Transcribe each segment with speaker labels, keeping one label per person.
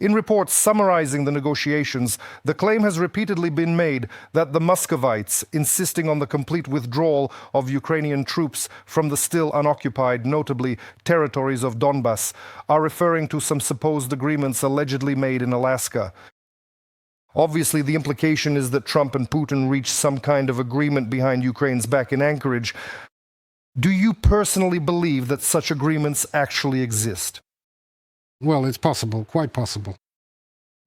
Speaker 1: In reports summarizing the negotiations, the claim has repeatedly been made that the Muscovites, insisting on the complete withdrawal of Ukrainian troops from the still unoccupied, notably territories of Donbas, are referring to some supposed agreements allegedly made in Alaska. Obviously, the implication is that Trump and Putin reached some kind of agreement behind Ukraine's back in Anchorage. Do you personally believe that such agreements actually exist?
Speaker 2: Well, it's possible, quite possible.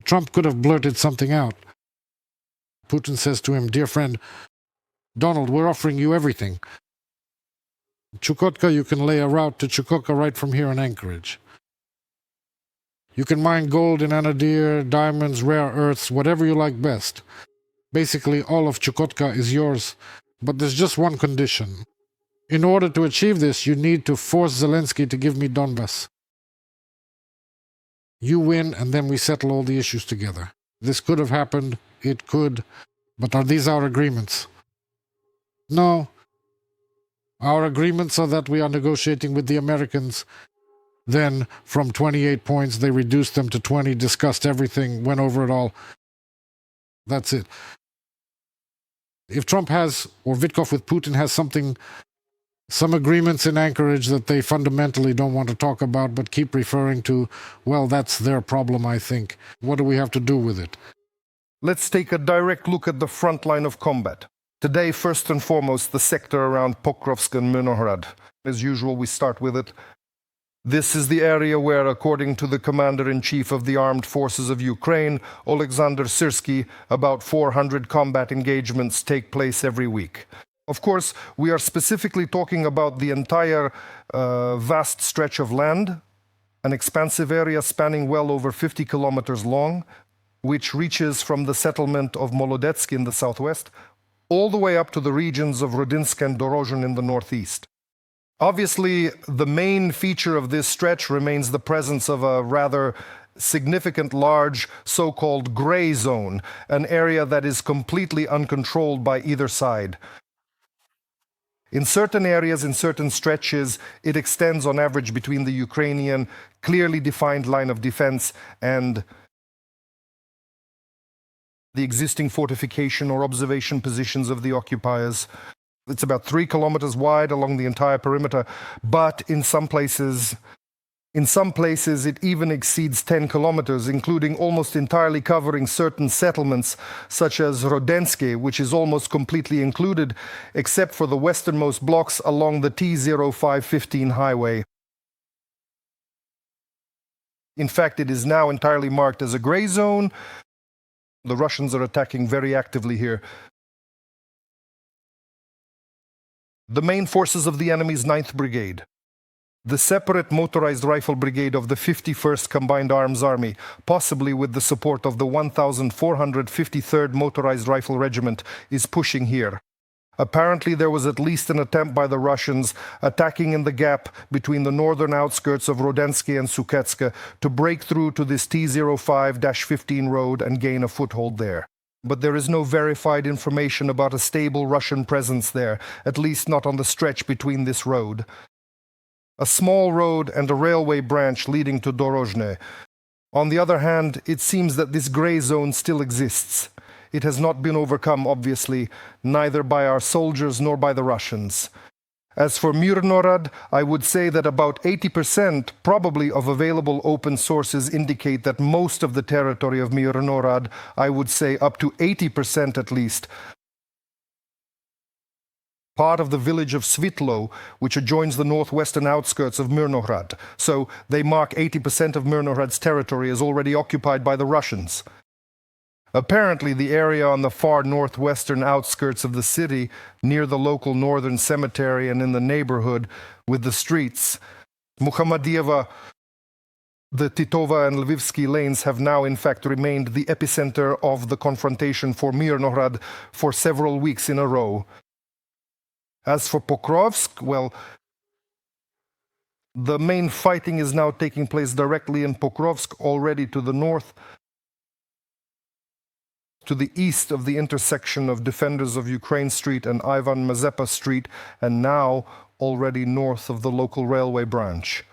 Speaker 2: Trump could have blurted something out. Putin says to him, "Dear friend, Donald, we're offering you everything. Chukotka, you can lay a route to Chukotka right from here in Anchorage. You can mine gold in Anadyr, diamonds, rare earths, whatever you like best. Basically, all of Chukotka is yours, but there's just one condition. In order to achieve this, you need to force Zelensky to give me Donbas. You win, and then we settle all the issues together." This could have happened, it could, but are these our agreements? No. Our agreements are that we are negotiating with the Americans. Then, from 28 points, they reduced them to 20, discussed everything, went over it all. That's it. If Trump has, or Witkoff with Putin has some agreements in Anchorage that they fundamentally don't want to talk about but keep referring to, well, that's their problem, I think. What do we have to do with it?
Speaker 1: Let's take a direct look at the front line of combat. Today, first and foremost, the sector around Pokrovsk and Myrnohrad. As usual, we start with it. This is the area where, according to the commander-in-chief of the armed forces of Ukraine, Oleksandr Syrsky, about 400 combat engagements take place every week. Of course, we are specifically talking about the entire vast stretch of land, an expansive area spanning well over 50 kilometers long, which reaches from the settlement of Molodetsk in the southwest, all the way up to the regions of Rodinsk and Dorozhin in the northeast. Obviously, the main feature of this stretch remains the presence of a rather significant large so-called gray zone, an area that is completely uncontrolled by either side. In certain areas, in certain stretches, it extends on average between the Ukrainian clearly defined line of defense and the existing fortification or observation positions of the occupiers. It's about 3 kilometers wide along the entire perimeter, but in some places it even exceeds 10 kilometers, including almost entirely covering certain settlements, such as Rodensky, which is almost completely included, except for the westernmost blocks along the T-0515 highway. In fact, it is now entirely marked as a gray zone. The Russians are attacking very actively here. The main forces of the enemy's 9th Brigade, the separate motorized rifle brigade of the 51st Combined Arms Army, possibly with the support of the 1453rd Motorized Rifle Regiment, is pushing here. Apparently, there was at least an attempt by the Russians attacking in the gap between the northern outskirts of Rodensky and Suketska to break through to this T-05-15 road and gain a foothold there. But there is no verified information about a stable Russian presence there, at least not on the stretch between this road. A small road and a railway branch leading to Dorozhne. On the other hand, it seems that this gray zone still exists. It has not been overcome, obviously, neither by our soldiers nor by the Russians. As for Myrnohrad, I would say that about 80% probably of available open sources indicate that most of the territory of Myrnohrad, I would say up to 80% at least, part of the village of Svitlo, which adjoins the northwestern outskirts of Myrnohrad. So they mark 80% of Myrnohrad's territory as already occupied by the Russians. Apparently, the area on the far northwestern outskirts of the city, near the local northern cemetery and in the neighborhood with the streets, Muhammadiyeva, the Titova and Lvivsky lanes have now in fact remained the epicenter of the confrontation for Myrnohrad for several weeks in a row. As for Pokrovsk, well, the main fighting is now taking place directly in Pokrovsk, already to the north, to the east of the intersection of Defenders of Ukraine Street and Ivan Mazepa Street, and now already north of the local railway branch.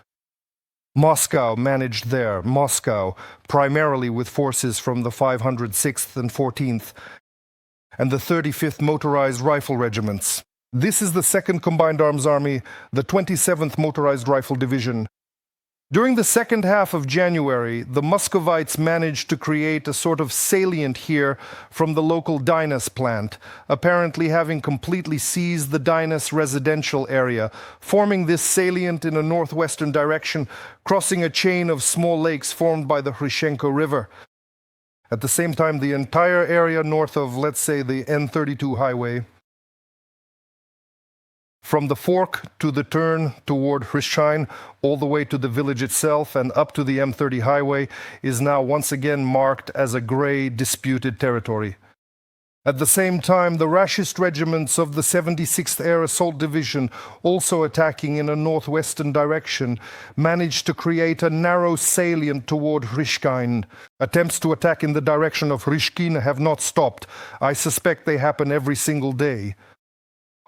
Speaker 1: Moscow managed there, Moscow, primarily with forces from the 506th and 14th and the 35th Motorized Rifle Regiments. This is the 2nd Combined Arms Army, the 27th Motorized Rifle Division. During the second half of January, the Muscovites managed to create a sort of salient here from the local Donbas plant, apparently having completely seized the Donbas residential area, forming this salient in a northwestern direction, crossing a chain of small lakes formed by the Hrishenko River. At the same time, the entire area north of, let's say, the N32 highway, from the fork to the turn toward Hryshyn, all the way to the village itself and up to the M30 highway, is now once again marked as a gray, disputed territory. At the same time, the rashist regiments of the 76th Air Assault Division, also attacking in a northwestern direction, managed to create a narrow salient toward Hryshyn. Attempts to attack in the direction of Hryshyn have not stopped. I suspect they happen every single day.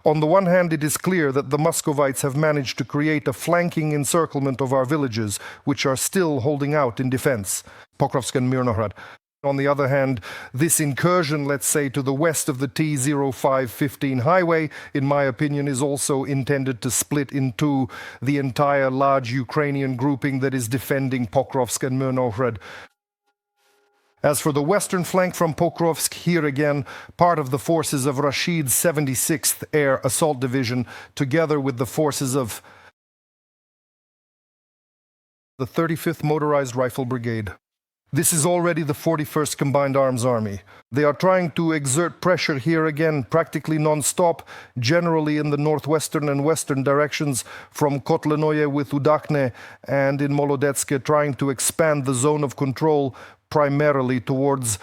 Speaker 1: On the one hand, it is clear that the Muscovites have managed to create a flanking encirclement of our villages, which are still holding out in defense, Pokrovsk and Myrnohrad. On the other hand, this incursion, let's say, to the west of the T0515 highway, in my opinion, is also intended to split into the entire large Ukrainian grouping that is defending Pokrovsk and Myrnohrad. As for the western flank from Pokrovsk, here again, part of the forces of Rashid's 76th Air Assault Division, together with the forces of the 35th Motorized Rifle Brigade. This is already the 41st Combined Arms Army. They are trying to exert pressure here again, practically non-stop, generally in the northwestern and western directions, from Kotlenoye with Udakne and in Molodetske, trying to expand the zone of control primarily towards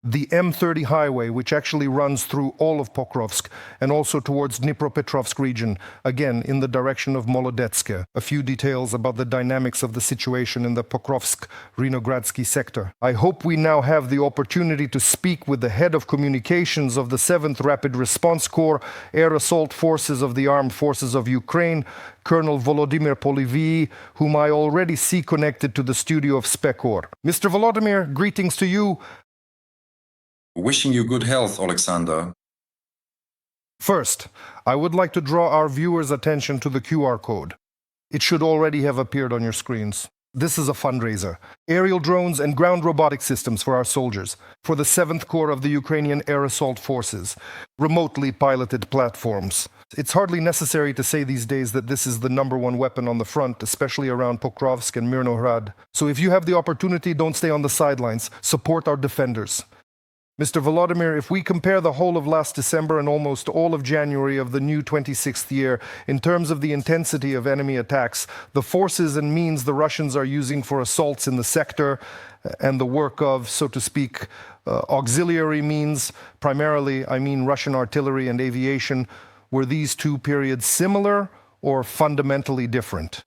Speaker 1: the M30 highway, which actually runs through all of Pokrovsk, and also towards Dnipropetrovsk region, again in the direction of Molodetske. A few details about the dynamics of the situation in the Pokrovsk-Rinogradsky sector. I hope we now have the opportunity to speak with the head of communications of the 7th Rapid Response Corps, Air Assault Forces of the Armed Forces of Ukraine, Colonel Volodymyr Polyvi, whom I already see connected to the studio of Spetskor. Mr. Volodymyr, greetings to you.
Speaker 3: Wishing you good health, Alexander.
Speaker 1: First, I would like to draw our viewers' attention to the QR code. It should already have appeared on your screens. This is a fundraiser. Aerial drones and ground robotic systems for our soldiers, for the 7th Corps of the Ukrainian Air Assault Forces, remotely piloted platforms. It's hardly necessary to say these days that this is the #1 weapon on the front, especially around Pokrovsk and Myrnohrad. So if you have the opportunity, don't stay on the sidelines. Support our defenders. Mr. Volodymyr, if we compare the whole of last December and almost all of January of the new 26th year, in terms of the intensity of enemy attacks, the forces and means the Russians are using for assaults in the sector, and the work of, so to speak, auxiliary means, primarily, I mean Russian artillery and aviation, were these two periods similar or fundamentally different?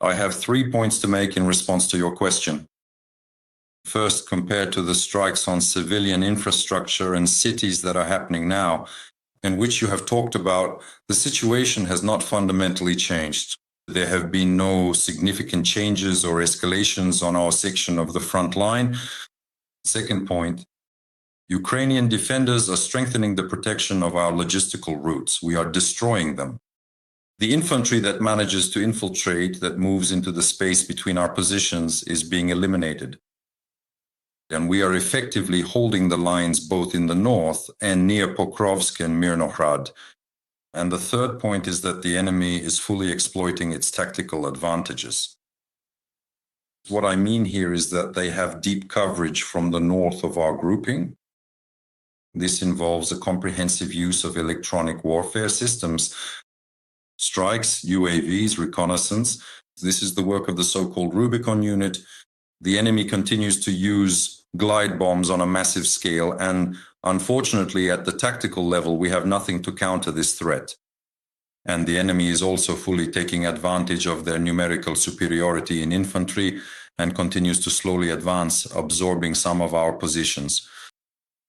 Speaker 3: I have 3 points to make in response to your question. First, compared to the strikes on civilian infrastructure and cities that are happening now, and which you have talked about, the situation has not fundamentally changed. There have been no significant changes or escalations on our section of the front line. Second point, Ukrainian defenders are strengthening the protection of our logistical routes. We are destroying them. The infantry that manages to infiltrate, that moves into the space between our positions, is being eliminated. And we are effectively holding the lines both in the north and near Pokrovsk and Myrnohrad. And the third point is that the enemy is fully exploiting its tactical advantages. What I mean here is that they have deep coverage from the north of our grouping. This involves a comprehensive use of electronic warfare systems, strikes, UAVs, reconnaissance. This is the work of the so-called Rubicon unit. The enemy continues to use glide bombs on a massive scale, and unfortunately, at the tactical level, we have nothing to counter this threat. And the enemy is also fully taking advantage of their numerical superiority in infantry and continues to slowly advance, absorbing some of our positions.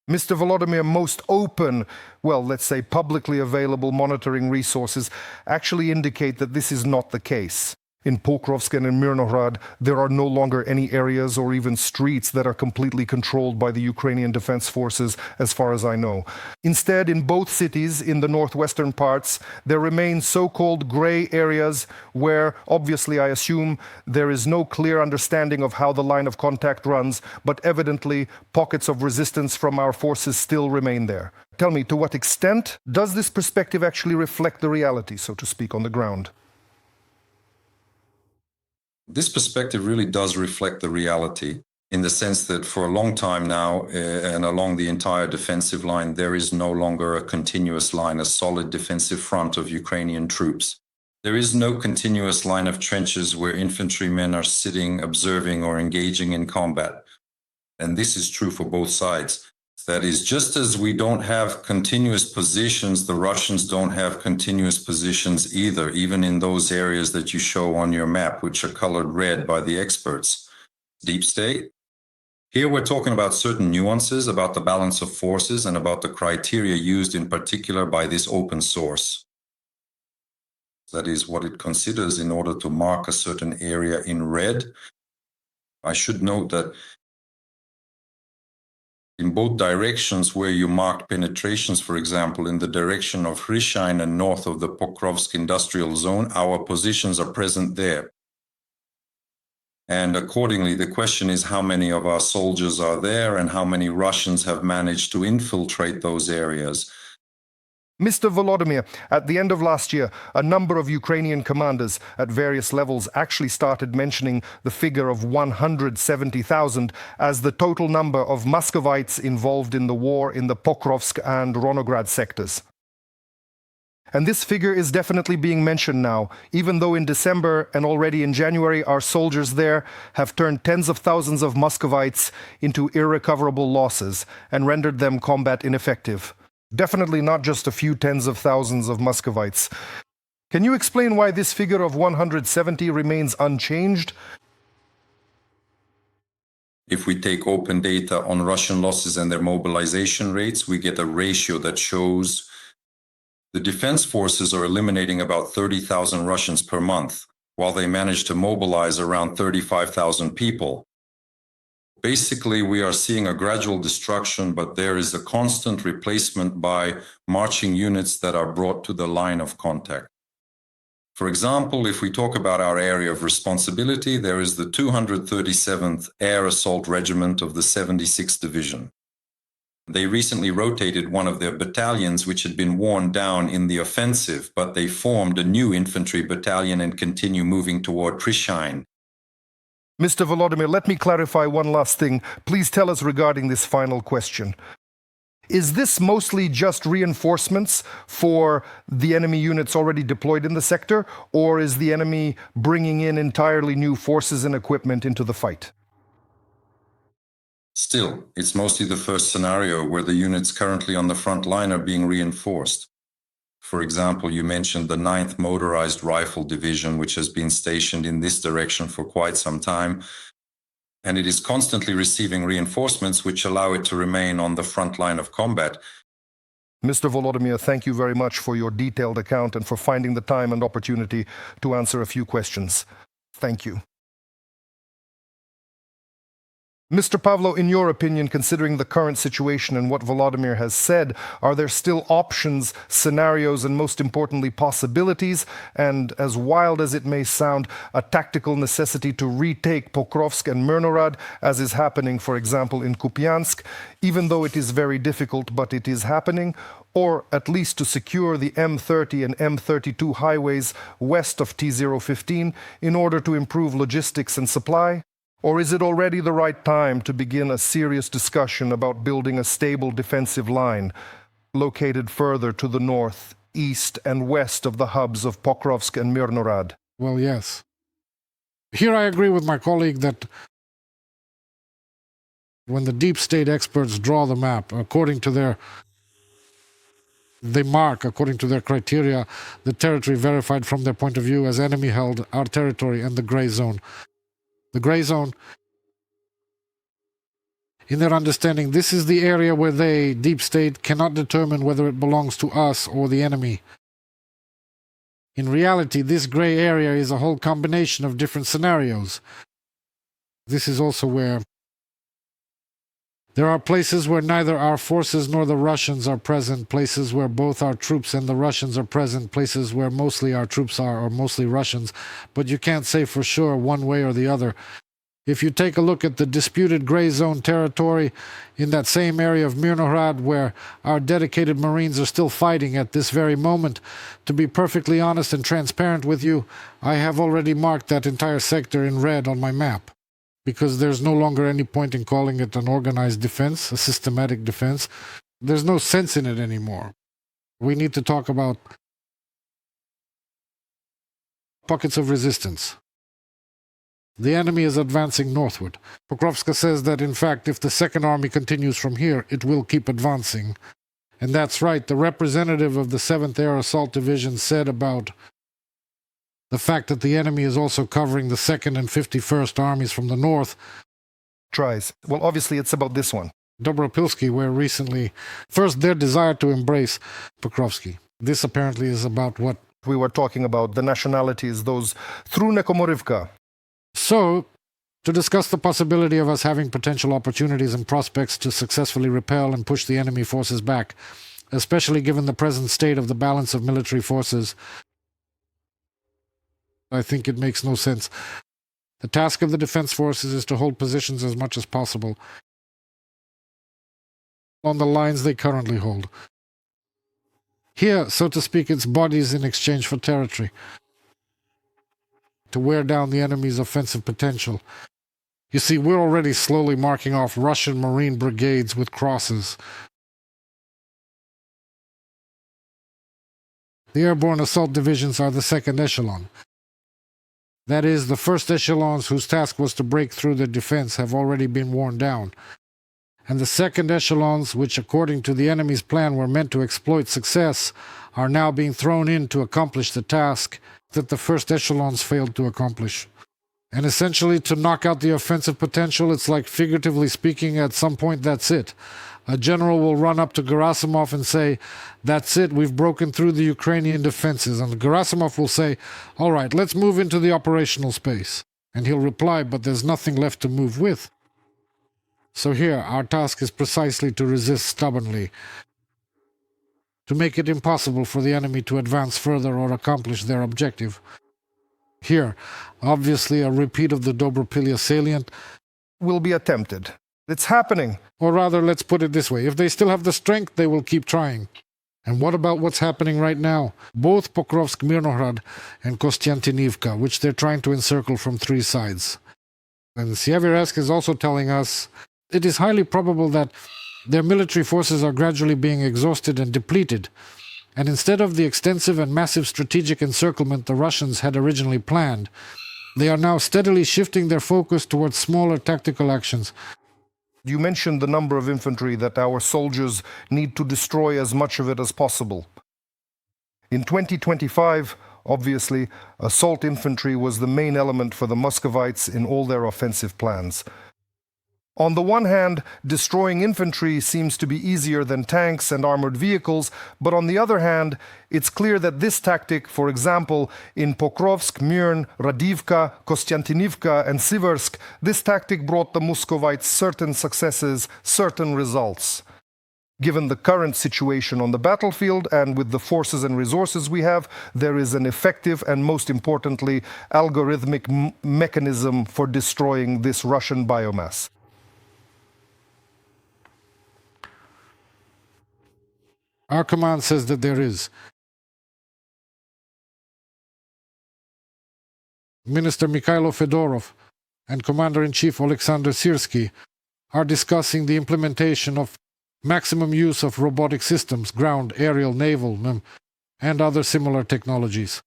Speaker 1: Mr. Volodymyr, most open, well, let's say publicly available monitoring resources actually indicate that this is not the case. In Pokrovsk and in Myrnohrad, there are no longer any areas or even streets that are completely controlled by the Ukrainian Defense Forces, as far as I know. Instead, in both cities, in the northwestern parts, there remain so-called gray areas where, obviously, I assume, there is no clear understanding of how the line of contact runs, but evidently, pockets of resistance from our forces still remain there. Tell me, to what extent does this perspective actually reflect the reality, so to speak, on the ground?
Speaker 3: This perspective really does reflect the reality in the sense that for a long time now and along the entire defensive line, there is no longer a continuous line, a solid defensive front of Ukrainian troops. There is no continuous line of trenches where infantrymen are sitting, observing, or engaging in combat. And this is true for both sides. That is, just as we don't have continuous positions, the Russians don't have continuous positions either, even in those areas that you show on your map, which are colored red by the experts. Deep state. Here we're talking about certain nuances about the balance of forces and about the criteria used in particular by this open source. That is what it considers in order to mark a certain area in red. I should note that in both directions where you marked penetrations, for example, in the direction of Hryshyn and north of the Pokrovsk industrial zone, our positions are present there. And accordingly, the question is how many of our soldiers are there and how many Russians have managed to infiltrate those areas.
Speaker 1: Mr. Volodymyr, at the end of last year, a number of Ukrainian commanders at various levels actually started mentioning the figure of 170,000 as the total number of Muscovites involved in the war in the Pokrovsk and Myrnohrad sectors. And this figure is definitely being mentioned now, even though in December and already in January our soldiers there have turned tens of thousands of Muscovites into irrecoverable losses and rendered them combat ineffective. Definitely not just a few tens of thousands of Muscovites. Can you explain why this figure of 170 remains unchanged?
Speaker 3: If we take open data on Russian losses and their mobilization rates, we get a ratio that shows the defense forces are eliminating about 30,000 Russians per month, while they manage to mobilize around 35,000 people. Basically, we are seeing a gradual destruction, but there is a constant replacement by marching units that are brought to the line of contact. For example, if we talk about our area of responsibility, there is the 237th Air Assault Regiment of the 76th Division. They recently rotated one of their battalions, which had been worn down in the offensive, but they formed a new infantry battalion and continue moving toward Hryshyn.
Speaker 1: Mr. Volodymyr, let me clarify one last thing. Please tell us regarding this final question. Is this mostly just reinforcements for the enemy units already deployed in the sector, or is the enemy bringing in entirely new forces and equipment into the fight?
Speaker 3: Still, it's mostly the first scenario where the units currently on the front line are being reinforced. For example, you mentioned the 9th Motorized Rifle Division, which has been stationed in this direction for quite some time, and it is constantly receiving reinforcements which allow it to remain on the front line of combat.
Speaker 1: Mr. Volodymyr, thank you very much for your detailed account and for finding the time and opportunity to answer a few questions. Thank you. Mr. Pavlo, in your opinion, considering the current situation and what Volodymyr has said, are there still options, scenarios, and most importantly, possibilities, and as wild as it may sound, a tactical necessity to retake Pokrovsk and Myrnohrad, as is happening, for example, in Kupiansk, even though it is very difficult, but it is happening, or at least to secure the M30 and M32 highways west of T015 in order to improve logistics and supply? Or is it already the right time to begin a serious discussion about building a stable defensive line located further to the north, east, and west of the hubs of Pokrovsk and Myrnohrad?
Speaker 2: Well, yes. Here I agree with my colleague that when the deep state experts draw the map they mark, according to their criteria, the territory verified from their point of view as enemy-held, our territory, and the gray zone. The gray zone in their understanding, this is the area where they, deep state, cannot determine whether it belongs to us or the enemy. In reality, this gray area is a whole combination of different scenarios. This is also where there are places where neither our forces nor the Russians are present, places where both our troops and the Russians are present, places where mostly our troops are, or mostly Russians, but you can't say for sure one way or the other. If you take a look at the disputed gray zone territory in that same area of Myrnohrad where our dedicated Marines are still fighting at this very moment, to be perfectly honest and transparent with you, I have already marked that entire sector in red on my map, because there's no longer any point in calling it an organized defense, a systematic defense. There's no sense in it anymore. We need to talk about pockets of resistance. The enemy is advancing northward. Pokrovsk says that, in fact, if the Second Army continues from here, it will keep advancing. And that's right. The representative of the 7th Air Assault Division said about the fact that the enemy is also covering the 2nd and 51st Armies from the north.
Speaker 1: Tries. Well, obviously, it's about this one.
Speaker 2: Dobropilsky, where recently, first their desire to embrace Pokrovsky. This apparently is about what
Speaker 1: we were talking about, the nationalities, those through Nekomorivka.
Speaker 2: So, to discuss the possibility of us having potential opportunities and prospects to successfully repel and push the enemy forces back, especially given the present state of the balance of military forces, I think it makes no sense. The task of the defense forces is to hold positions as much as possible on the lines they currently hold. Here, so to speak, it's bodies in exchange for territory, to wear down the enemy's offensive potential. You see, we're already slowly marking off Russian Marine brigades with crosses. The airborne assault divisions are the second echelon. That is, the first echelons whose task was to break through the defense have already been worn down. And the second echelons, which according to the enemy's plan were meant to exploit success, are now being thrown in to accomplish the task that the first echelons failed to accomplish. And essentially, to knock out the offensive potential, it's like, figuratively speaking, at some point that's it. A general will run up to Gerasimov and say, "That's it, we've broken through the Ukrainian defenses." And Gerasimov will say, "All right, let's move into the operational space." And he'll reply, "But there's nothing left to move with." So here, our task is precisely to resist stubbornly, to make it impossible for the enemy to advance further or accomplish their objective. Here, obviously, a repeat of the Dobropilya salient
Speaker 1: will be attempted. It's happening.
Speaker 2: Or rather, let's put it this way. If they still have the strength, they will keep trying. And what about what's happening right now? Both Pokrovsk, Myrnohrad, and Kostiantynivka, which they're trying to encircle from three sides. And Sieviresk is also telling us it is highly probable that their military forces are gradually being exhausted and depleted. And instead of the extensive and massive strategic encirclement the Russians had originally planned, they are now steadily shifting their focus towards smaller tactical actions.
Speaker 1: You mentioned the number of infantry that our soldiers need to destroy as much of it as possible. In 2025, obviously, assault infantry was the main element for the Muscovites in all their offensive plans. On the one hand, destroying infantry seems to be easier than tanks and armored vehicles, but on the other hand, it's clear that this tactic, for example, in Pokrovsk, Myrn, Radivka, Kostiantynivka, and Siversk, this tactic brought the Muscovites certain successes, certain results. Given the current situation on the battlefield and with the forces and resources we have, there is an effective and, most importantly, algorithmic mechanism for destroying this Russian biomass.
Speaker 2: Our command says that there is. Minister Mikhailo Fedorov and Commander-in-Chief Alexander Syrsky are discussing the implementation of maximum use of robotic systems, ground, aerial, naval, and other similar technologies.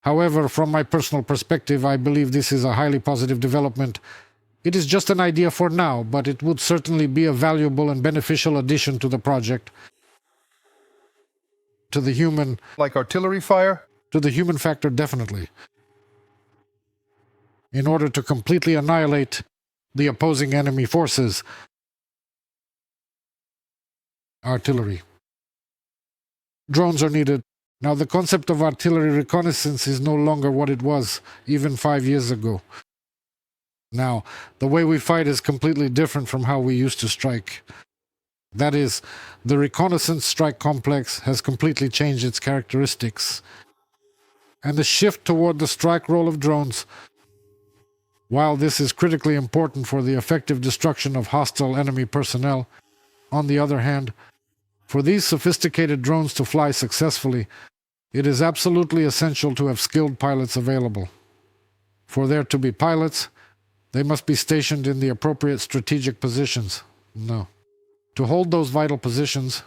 Speaker 2: However, from my personal perspective, I believe this is a highly positive development. It is just an idea for now, but it would certainly be a valuable and beneficial addition to the project. To the human...
Speaker 1: Like artillery fire?
Speaker 2: To the human factor, definitely. In order to completely annihilate the opposing enemy forces. Artillery. Drones are needed. Now, the concept of artillery reconnaissance is no longer what it was even 5 years ago. Now, the way we fight is completely different from how we used to strike. That is, the reconnaissance strike complex has completely changed its characteristics. And the shift toward the strike role of drones, while this is critically important for the effective destruction of hostile enemy personnel, on the other hand, for these sophisticated drones to fly successfully, it is absolutely essential to have skilled pilots available. For there to be pilots, they must be stationed in the appropriate strategic positions. No. To hold those vital positions,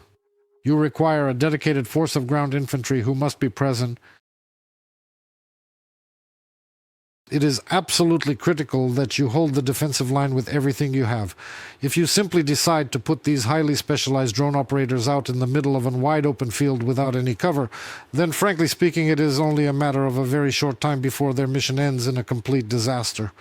Speaker 2: you require a dedicated force of ground infantry who must be present. It is absolutely critical that you hold the defensive line with everything you have. If you simply decide to put these highly specialized drone operators out in the middle of a wide open field without any cover, then frankly speaking, it is only a matter of a very short time before their mission ends in a complete disaster.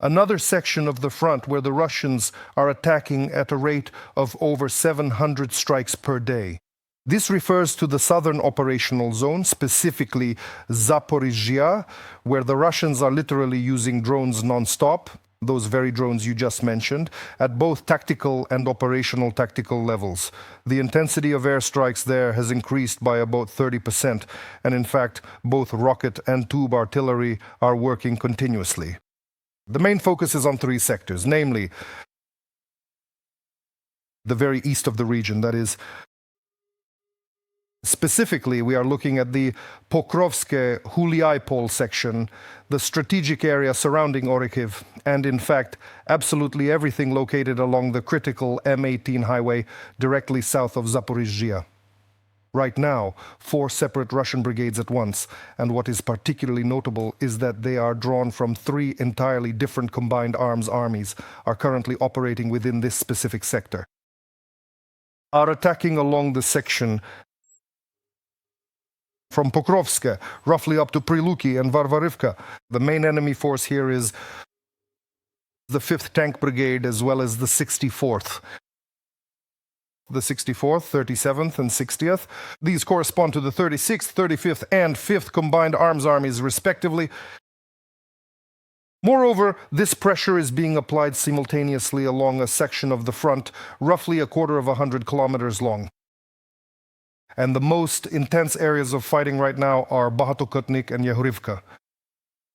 Speaker 1: Another section of the front where the Russians are attacking at a rate of over 700 strikes per day. This refers to the southern operational zone, specifically Zaporizhzhia, where the Russians are literally using drones non-stop, those very drones you just mentioned, at both tactical and operational tactical levels. The intensity of airstrikes there has increased by about 30%, and in fact, both rocket and tube artillery are working continuously. The main focus is on three sectors, namely the very east of the region, that is, specifically, we are looking at the Pokrovsk-Huliaipol section, the strategic area surrounding Orikhiv, and in fact, absolutely everything located along the critical M18 highway directly south of Zaporizhzhia. Right now, 4 separate Russian brigades at once, and what is particularly notable is that they are drawn from 3 entirely different combined arms armies, are currently operating within this specific sector. Are attacking along the section from Pokrovsk, roughly up to Priluki and Varvarivka. The main enemy force here is the 5th Tank Brigade as well as the 64th. The 64th, 37th, and 60th. These correspond to the 36th, 35th, and 5th Combined Arms Armies, respectively. Moreover, this pressure is being applied simultaneously along a section of the front, roughly 100 kilometers long. And the most intense areas of fighting right now are Bahatokotnik and Yehorivka.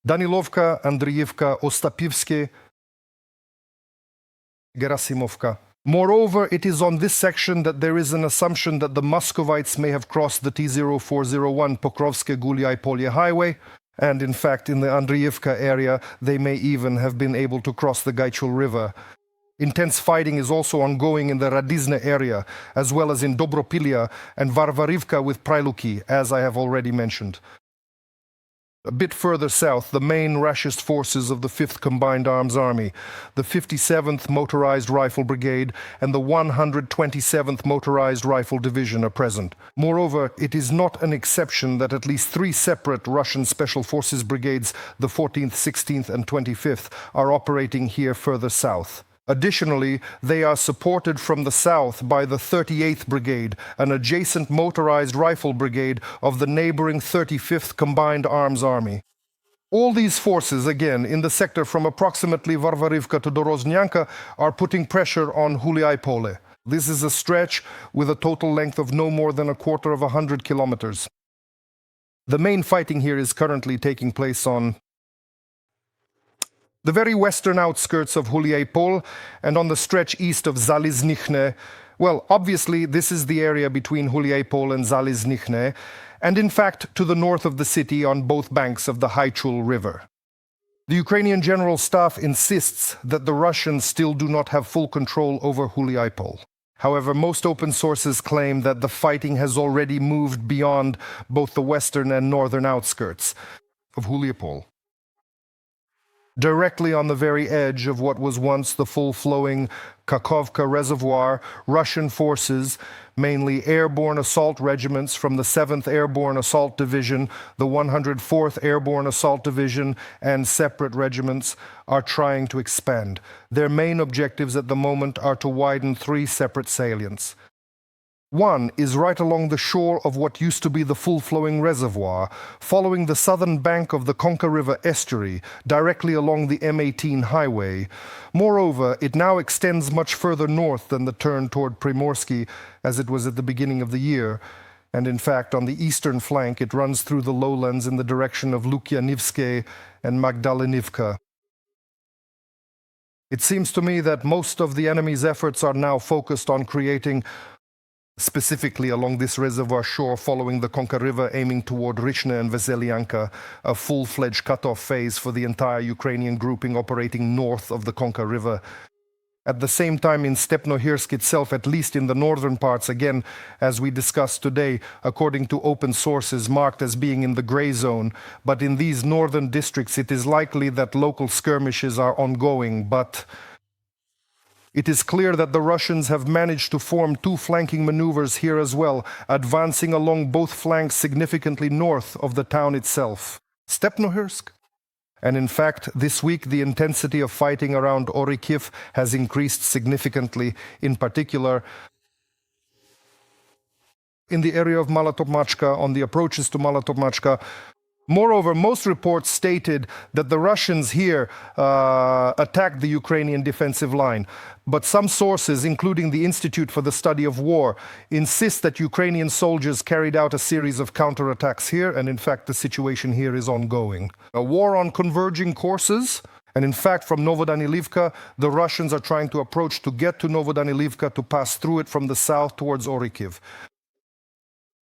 Speaker 1: Danilovka, Andriivka, Ostapivsky, Gerasimovka. Moreover, it is on this section that there is an assumption that the Muscovites may have crossed the T-0401 Pokrovsk-Guliai-Polye highway, and in fact, in the Andriivka area, they may even have been able to cross the Gaichul River. Intense fighting is also ongoing in the Radizne area, as well as in Dobropilia and Varvarivka with Priluki, as I have already mentioned. A bit further south, the main Rashist forces of the 5th Combined Arms Army, the 57th Motorized Rifle Brigade and the 127th Motorized Rifle Division are present. Moreover, it is not an exception that at least 3 separate Russian Special Forces brigades, the 14th, 16th and 25th, are operating here further south. Additionally, they are supported from the south by the 38th Brigade, an adjacent motorized rifle brigade of the neighboring 35th Combined Arms Army. All these forces, again, in the sector from approximately Varvarivka to Doroznyanka, are putting pressure on Huliaipole. This is a stretch with a total length of no more than 100 kilometers. The main fighting here is currently taking place on the very western outskirts of Huliaipol and on the stretch east of Zaliznichne. Well, obviously, this is the area between Huliaipol and Zaliznichne, and in fact, to the north of the city on both banks of the Haichul River. The Ukrainian General Staff insists that the Russians still do not have full control over Huliaipol. However, most open sources claim that the fighting has already moved beyond both the western and northern outskirts of Huliaipol. Directly on the very edge of what was once the full-flowing Kakhovka Reservoir, Russian forces, mainly airborne assault regiments from the 7th Airborne Assault Division, the 104th Airborne Assault Division, and separate regiments, are trying to expand. Their main objectives at the moment are to widen 3 separate salients. One is right along the shore of what used to be the full-flowing reservoir, following the southern bank of the Konka River estuary, directly along the M18 highway. Moreover, it now extends much further north than the turn toward Primorsky, as it was at the beginning of the year. And in fact, on the eastern flank, it runs through the lowlands in the direction of Lukyanivske and Magdalenivka. It seems to me that most of the enemy's efforts are now focused on creating, specifically along this reservoir shore following the Konka River, aiming toward Rychne and Veselyanka, a full-fledged cut-off phase for the entire Ukrainian grouping operating north of the Konka River. At the same time, in Stepnohirsk itself, at least in the northern parts, again, as we discussed today, according to open sources marked as being in the gray zone, but in these northern districts it is likely that local skirmishes are ongoing, but it is clear that the Russians have managed to form 2 flanking maneuvers here as well, advancing along both flanks significantly north of the town itself. Stepnohirsk? And in fact, this week the intensity of fighting around Orikhiv has increased significantly, in particular in the area of Malotopmachka, on the approaches to Malotopmachka. Moreover, most reports stated that the Russians here attacked the Ukrainian defensive line. But some sources, including the Institute for the Study of War, insist that Ukrainian soldiers carried out a series of counterattacks here, and in fact the situation here is ongoing. A war on converging courses, and in fact from Novodanilivka, the Russians are trying to approach to get to Novodanilivka to pass through it from the south towards Orikhiv.